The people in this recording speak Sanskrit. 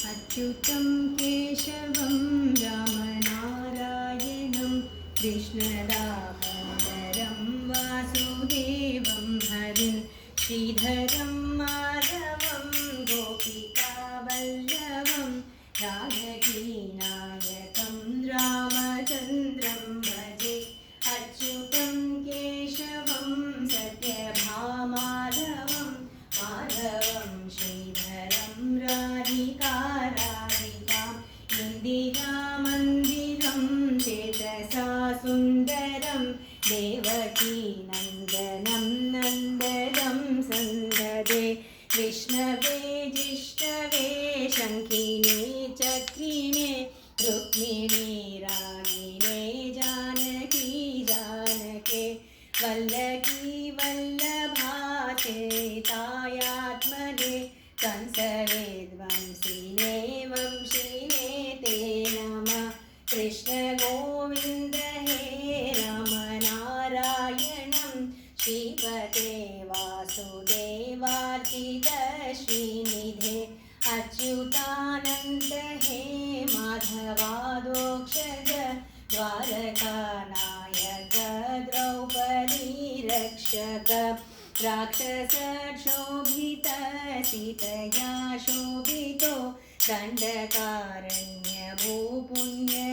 अच्युतं केशवं रामनारायणं कृष्णदामोदरं वासुदेवं हरिं श्रीधरं माधवं गोपिकावल्लभं जानकीनायकं रामचन्द्रं भजे। अच्युतं केशवं सत्यभामाधवं माधवं श्रीधरं राधिकाराधिकां इन्दिरामन्दिरं चेतसा सुन्दरं देवकीनन्दनं नन्दनं सन्ददे। विष्णवे जिष्णवे शङ्खिने चक्रिणे रुक्मिणी रागिणे जानकी जानके वल्लकी वल्लभाचेतायात्मने कंसवेद्वंसिने वंशिने ते नमः। कृष्ण गोविन्द हे राम नारायणं श्रीपते वासुदेवार्चित श्रीनिधे। अच्युतानन्द हे माधवादोक्षज द्वारकानायक द्रौपदी रक्षक। राक्षसक्षोभित सीतया शोभितो दण्डकारण्य भूपुण्यताकार।